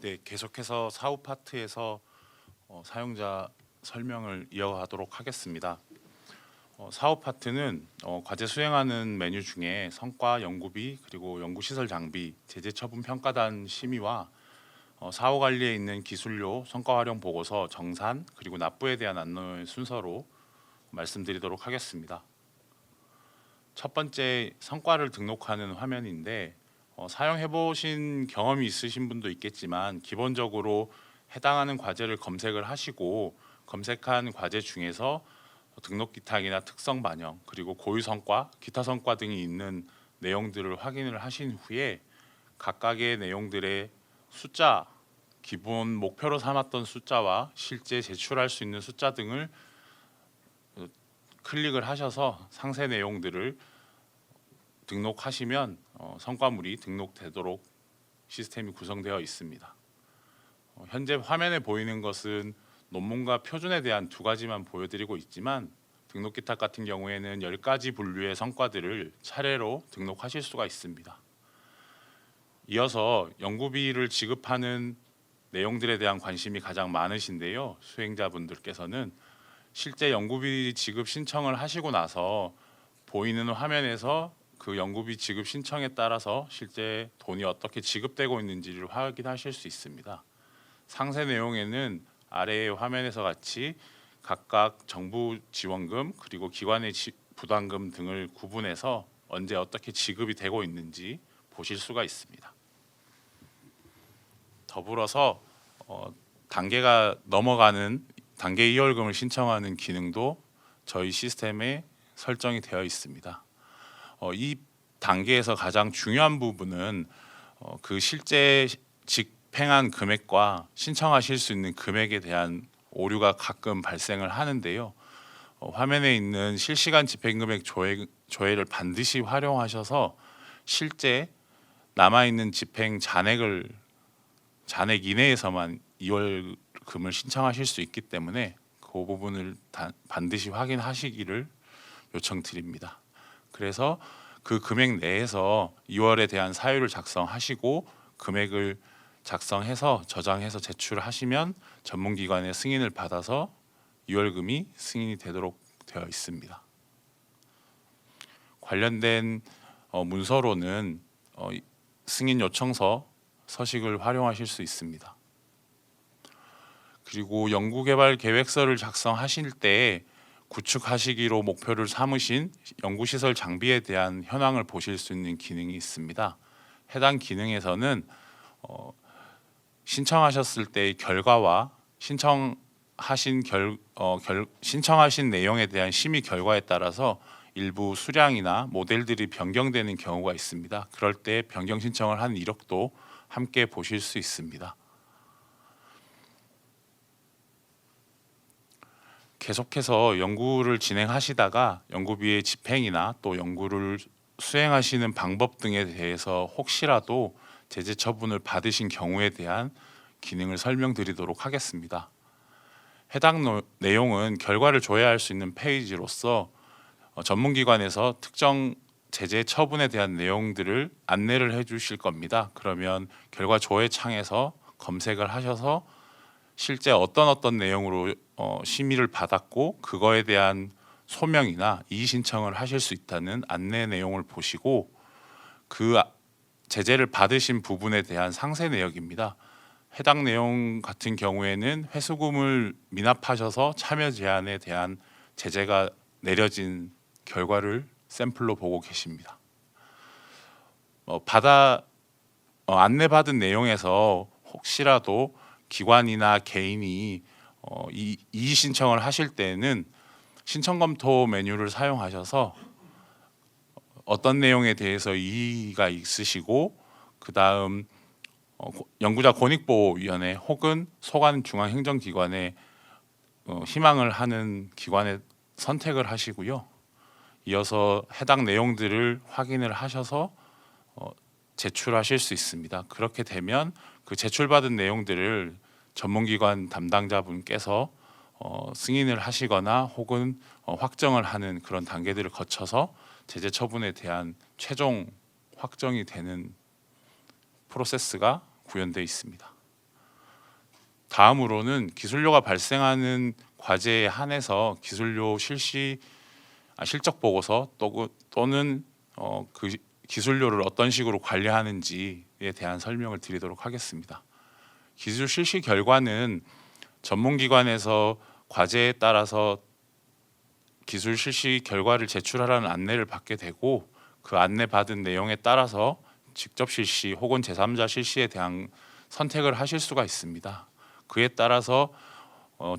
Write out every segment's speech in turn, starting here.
네, 계속해서 사후 파트에서 사용자 설명을 이어가도록 하겠습니다. 사후 파트는 과제 수행하는 메뉴 중에 성과 연구비, 그리고 연구시설 장비, 제재 처분 평가단 심의와 사후 관리에 있는 기술료, 성과 활용 보고서, 정산, 그리고 납부에 대한 안내 순서로 말씀드리도록 하겠습니다. 첫 번째, 성과를 등록하는 화면인데 사용해 보신 경험이 있으신 분도 있겠지만 기본적으로 해당하는 과제를 검색을 하시고 검색한 과제 중에서 등록 기탁이나 특성 반영, 그리고 고유 성과, 기타 성과 등이 있는 내용들을 확인을 하신 후에 각각의 내용들의 숫자, 기본 목표로 삼았던 숫자와 실제 제출할 수 있는 숫자 등을 클릭을 하셔서 상세 내용들을 등록하시면 성과물이 등록되도록 시스템이 구성되어 있습니다. 현재 화면에 보이는 것은 논문과 표준에 대한 두 가지만 보여드리고 있지만 등록 기탁 같은 경우에는 10가지 분류의 성과들을 차례로 등록하실 수가 있습니다. 이어서 연구비를 지급하는 내용들에 대한 관심이 가장 많으신데요. 수행자분들께서는 실제 연구비 지급 신청을 하시고 나서 보이는 화면에서 그 연구비 지급 신청에 따라서 실제 돈이 어떻게 지급되고 있는지를 확인하실 수 있습니다. 상세 내용에는 아래의 화면에서 같이 각각 정부 지원금, 그리고 기관의 부담금 등을 구분해서 언제 어떻게 지급이 되고 있는지 보실 수가 있습니다. 더불어서 단계가 넘어가는 단계 이월금을 신청하는 기능도 저희 시스템에 설정이 되어 있습니다. 이 단계에서 가장 중요한 부분은 그 실제 집행한 금액과 신청하실 수 있는 금액에 대한 오류가 가끔 발생을 하는데요. 화면에 있는 실시간 집행금액 조회를 반드시 활용하셔서 실제 남아있는 집행 잔액 이내에서만 이월금을 신청하실 수 있기 때문에 그 부분을 반드시 확인하시기를 요청드립니다. 그래서 그 금액 내에서 2월에 대한 사유를 작성하시고 금액을 작성해서 저장해서 제출하시면 전문기관의 승인을 받아서 2월금이 승인이 되도록 되어 있습니다. 관련된 문서로는 승인 요청서 서식을 활용하실 수 있습니다. 그리고 연구개발 계획서를 작성하실 때 구축하시기로 목표를 삼으신 연구시설 장비에 대한 현황을 보실 수 있는 기능이 있습니다. 해당 기능에서는 신청하셨을 때의 결과와 신청하신 내용에 대한 심의 결과에 따라서 일부 수량이나 모델들이 변경되는 경우가 있습니다. 그럴 때 변경 신청을 한 이력도 함께 보실 수 있습니다. 계속해서 연구를 진행하시다가 연구비의 집행이나 또 연구를 수행하시는 방법 등에 대해서 혹시라도 제재 처분을 받으신 경우에 대한 기능을 설명드리도록 하겠습니다. 해당 내용은 결과를 조회할 수 있는 페이지로서 전문기관에서 특정 제재 처분에 대한 내용들을 안내를 해주실 겁니다. 그러면 결과 조회 창에서 검색을 하셔서 실제 어떤 내용으로 심의를 받았고 그거에 대한 소명이나 이의 신청을 하실 수 있다는 안내 내용을 보시고 그 제재를 받으신 부분에 대한 상세 내역입니다. 해당 내용 같은 경우에는 회수금을 미납하셔서 참여 제한에 대한 제재가 내려진 결과를 샘플로 보고 계십니다. 안내받은 내용에서 혹시라도 기관이나 개인이 이의 신청을 하실 때는 신청 검토 메뉴를 사용하셔서 어떤 내용에 대해서 이의가 있으시고 그 다음 연구자 권익보호위원회 혹은 소관중앙행정기관에 희망을 하는 기관에 선택을 하시고요. 이어서 해당 내용들을 확인을 하셔서 제출하실 수 있습니다. 그렇게 되면 그 제출받은 내용들을 전문기관 담당자분께서 승인을 하시거나 혹은 확정을 하는 그런 단계들을 거쳐서 제재 처분에 대한 최종 확정이 되는 프로세스가 구현되어 있습니다. 다음으로는 기술료가 발생하는 과제에 한해서 기술료 실적 보고서 또는 그 기술료를 어떤 식으로 관리하는지에 대한 설명을 드리도록 하겠습니다. 기술 실시 결과는 전문기관에서 과제에 따라서 기술 실시 결과를 제출하라는 안내를 받게 되고, 그 안내 받은 내용에 따라서 직접 실시 혹은 제3자 실시에 대한 선택을 하실 수가 있습니다. 그에 따라서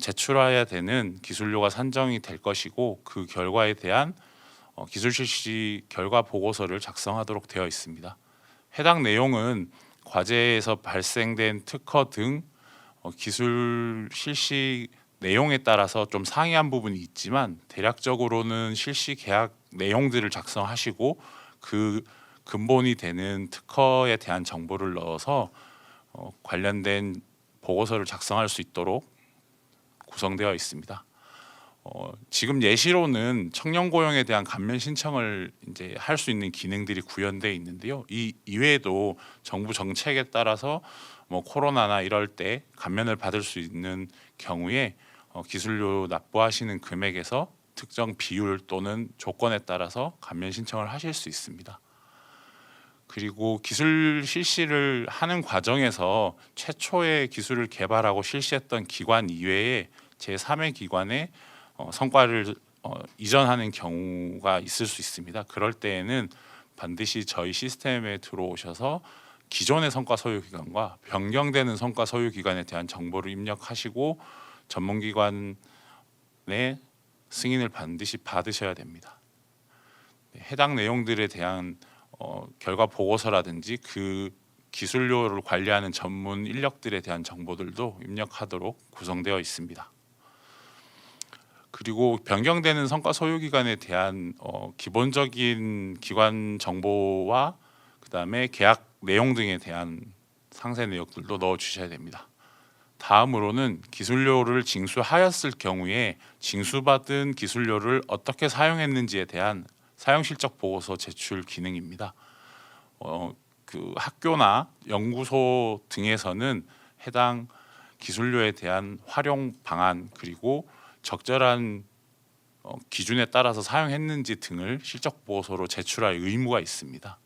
제출해야 되는 기술료가 산정이 될 것이고, 그 결과에 대한 기술 실시 결과 보고서를 작성하도록 되어 있습니다. 해당 내용은 과제에서 발생된 특허 등 기술 실시 내용에 따라서 좀 상이한 부분이 있지만, 대략적으로는 실시 계약 내용들을 작성하시고 그 근본이 되는 특허에 대한 정보를 넣어서 관련된 보고서를 작성할 수 있도록 구성되어 있습니다. 지금 예시로는 청년 고용에 대한 감면 신청을 이제 할 수 있는 기능들이 구현되어 있는데요. 이 이외에도 정부 정책에 따라서 코로나나 이럴 때 감면을 받을 수 있는 경우에 기술료 납부하시는 금액에서 특정 비율 또는 조건에 따라서 감면 신청을 하실 수 있습니다. 그리고 기술 실시를 하는 과정에서 최초의 기술을 개발하고 실시했던 기관 이외에 제3의 기관에 성과를 이전하는 경우가 있을 수 있습니다. 그럴 때에는 반드시 저희 시스템에 들어오셔서 기존의 성과 소유 기관과 변경되는 성과 소유 기관에 대한 정보를 입력하시고 전문기관의 승인을 반드시 받으셔야 됩니다. 해당 내용들에 대한 결과 보고서라든지 그 기술료를 관리하는 전문 인력들에 대한 정보들도 입력하도록 구성되어 있습니다. 그리고 변경되는 성과 소유 기관에 대한 기본적인 기관 정보와 그다음에 계약 내용 등에 대한 상세 내역들도 넣어 주셔야 됩니다. 다음으로는 기술료를 징수하였을 경우에 징수받은 기술료를 어떻게 사용했는지에 대한 사용 실적 보고서 제출 기능입니다. 그 학교나 연구소 등에서는 해당 기술료에 대한 활용 방안 그리고 적절한 기준에 따라서 사용했는지 등을 실적 보고서로 제출할 의무가 있습니다.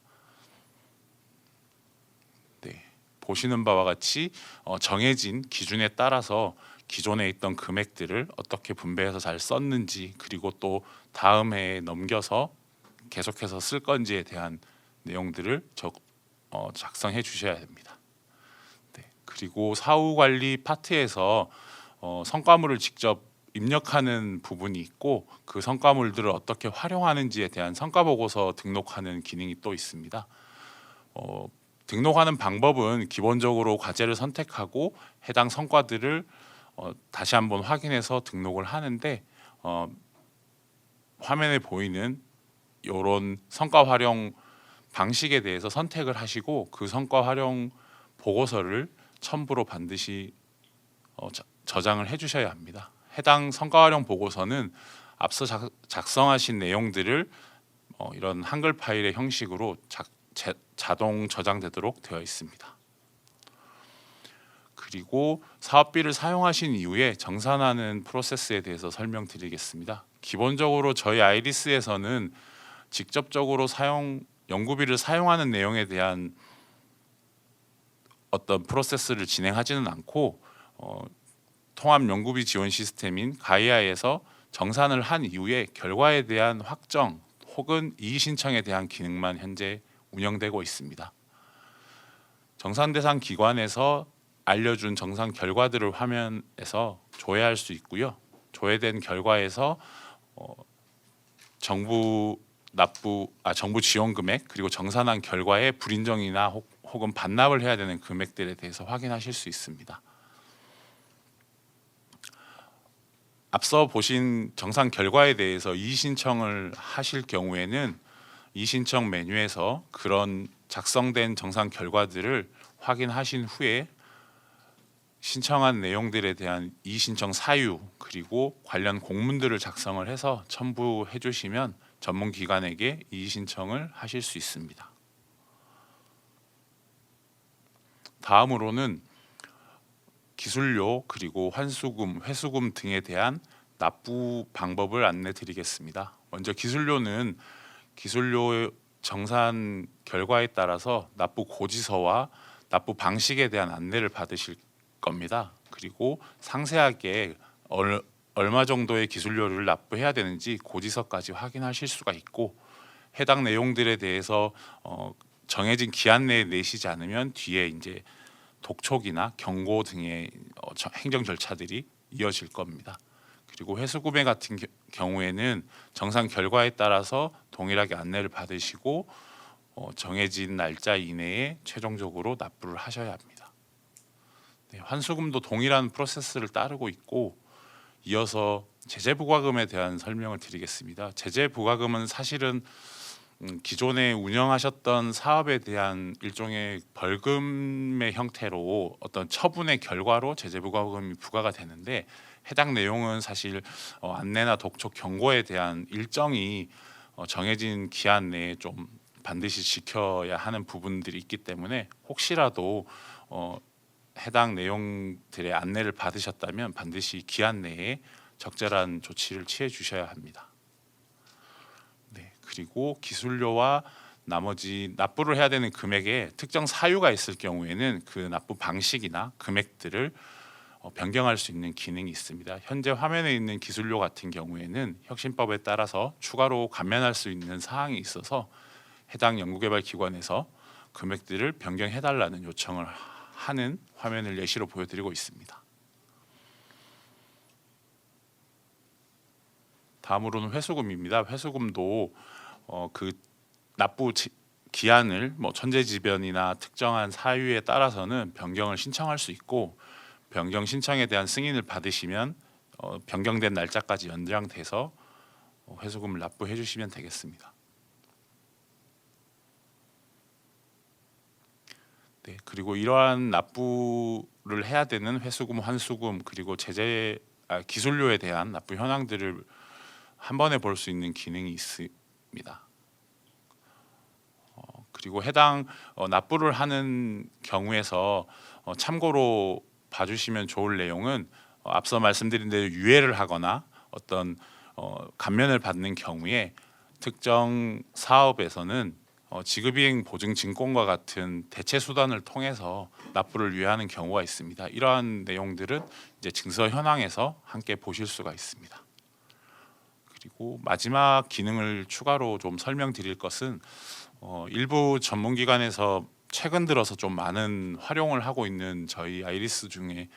네, 보시는 바와 같이 정해진 기준에 따라서 기존에 있던 금액들을 어떻게 분배해서 잘 썼는지, 그리고 또 다음 해에 넘겨서 계속해서 쓸 건지에 대한 내용들을 작성해 주셔야 됩니다. 네, 그리고 사후 관리 파트에서 성과물을 직접 입력하는 부분이 있고, 그 성과물들을 어떻게 활용하는지에 대한 성과 보고서 등록하는 기능이 또 있습니다. 등록하는 방법은 기본적으로 과제를 선택하고 해당 성과들을 다시 한번 확인해서 등록을 하는데, 화면에 보이는 이런 성과 활용 방식에 대해서 선택을 하시고 그 성과 활용 보고서를 첨부로 반드시 저장을 해주셔야 합니다. 해당 성과 활용 보고서는 앞서 작성하신 내용들을 이런 한글 파일의 형식으로 자동 저장되도록 되어 있습니다. 그리고 사업비를 사용하신 이후에 정산하는 프로세스에 대해서 설명드리겠습니다. 기본적으로 저희 아이리스에서는 직접적으로 연구비를 사용하는 내용에 대한 어떤 프로세스를 진행하지는 않고 통합 연구비 지원 시스템인 가이아에서 정산을 한 이후에 결과에 대한 확정 혹은 이의 신청에 대한 기능만 현재 운영되고 있습니다. 정산 대상 기관에서 알려준 정산 결과들을 화면에서 조회할 수 있고요. 조회된 결과에서 정부 지원 금액 그리고 정산한 결과의 불인정이나 혹은 반납을 해야 되는 금액들에 대해서 확인하실 수 있습니다. 앞서 보신 정산 결과에 대해서 이의 신청을 하실 경우에는 이의 신청 메뉴에서 그런 작성된 정산 결과들을 확인하신 후에 신청한 내용들에 대한 이의 신청 사유 그리고 관련 공문들을 작성을 해서 첨부해 주시면 전문 기관에게 이의 신청을 하실 수 있습니다. 다음으로는 기술료 그리고 환수금, 회수금 등에 대한 납부 방법을 안내 드리겠습니다. 먼저 기술료는 기술료 정산 결과에 따라서 납부 고지서와 납부 방식에 대한 안내를 받으실 겁니다. 그리고 상세하게 얼마 정도의 기술료를 납부해야 되는지 고지서까지 확인하실 수가 있고, 해당 내용들에 대해서 정해진 기한 내에 내시지 않으면 뒤에 이제 독촉이나 경고 등의 행정 절차들이 이어질 겁니다. 그리고 회수구매 같은 경우에는 정산 결과에 따라서 동일하게 안내를 받으시고 정해진 날짜 이내에 최종적으로 납부를 하셔야 합니다. 네, 환수금도 동일한 프로세스를 따르고 있고, 이어서 제재부과금에 대한 설명을 드리겠습니다. 제재부과금은 사실은 기존에 운영하셨던 사업에 대한 일종의 벌금의 형태로 어떤 처분의 결과로 제재부과금이 부과가 되는데, 해당 내용은 사실 안내나 독촉 경고에 대한 일정이 정해진 기한 내에 좀 반드시 지켜야 하는 부분들이 있기 때문에, 혹시라도 해당 내용들의 안내를 받으셨다면 반드시 기한 내에 적절한 조치를 취해 주셔야 합니다. 네, 그리고 기술료와 나머지 납부를 해야 되는 금액에 특정 사유가 있을 경우에는 그 납부 방식이나 금액들을 변경할 수 있는 기능이 있습니다. 현재 화면에 있는 기술료 같은 경우에는 혁신법에 따라서 추가로 감면할 수 있는 사항이 있어서 해당 연구개발기관에서 금액들을 변경해달라는 요청을 하는 화면을 예시로 보여드리고 있습니다. 다음으로는 회수금입니다. 회수금도 그 납부 기한을 천재지변이나 특정한 사유에 따라서는 변경을 신청할 수 있고, 변경 신청에 대한 승인을 받으시면 변경된 날짜까지 연장돼서 회수금을 납부해 주시면 되겠습니다. 네, 그리고 이러한 납부를 해야 되는 회수금, 환수금, 그리고 기술료에 대한 납부 현황들을 한 번에 볼 수 있는 기능이 있습니다. 그리고 해당 납부를 하는 경우에서 참고로 봐주시면 좋을 내용은, 앞서 말씀드린 대로 유예를 하거나 어떤 감면을 받는 경우에 특정 사업에서는 지급이행 보증 증권과 같은 대체 수단을 통해서 납부를 유예하는 경우가 있습니다. 이러한 내용들은 이제 증서 현황에서 함께 보실 수가 있습니다. 그리고 마지막 기능을 추가로 좀 설명드릴 것은, 일부 전문기관에서 최근 들어서 좀 많은 활용을 하고 있는 저희 아이리스 중에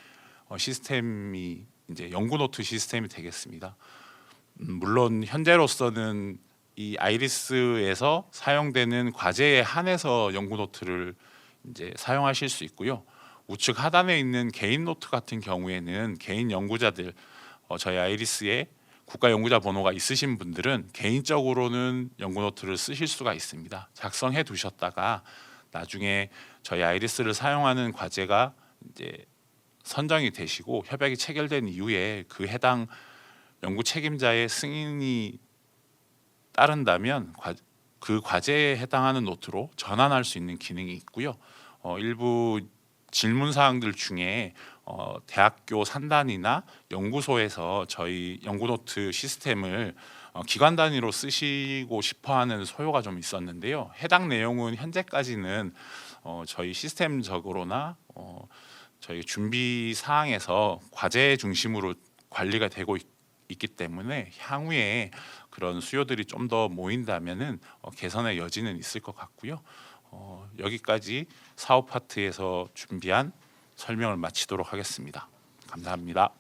시스템이 이제 연구노트 시스템이 되겠습니다. 물론 현재로서는 이 아이리스에서 사용되는 과제에 한해서 연구노트를 이제 사용하실 수 있고요. 우측 하단에 있는 개인 노트 같은 경우에는 개인 연구자들, 저희 아이리스에 국가 연구자 번호가 있으신 분들은 개인적으로는 연구노트를 쓰실 수가 있습니다. 작성해 두셨다가 나중에 저희 아이리스를 사용하는 과제가 이제 선정이 되시고 협약이 체결된 이후에 그 해당 연구 책임자의 승인이 따른다면 그 과제에 해당하는 노트로 전환할 수 있는 기능이 있고요. 일부 질문 사항들 중에 대학교 산단이나 연구소에서 저희 연구노트 시스템을 기관 단위로 쓰시고 싶어하는 소요가 좀 있었는데요. 해당 내용은 현재까지는 저희 시스템적으로나 저희 준비 사항에서 과제 중심으로 관리가 되고 있기 때문에 향후에 그런 수요들이 좀 더 모인다면은 개선의 여지는 있을 것 같고요. 여기까지 사업 파트에서 준비한 설명을 마치도록 하겠습니다. 감사합니다.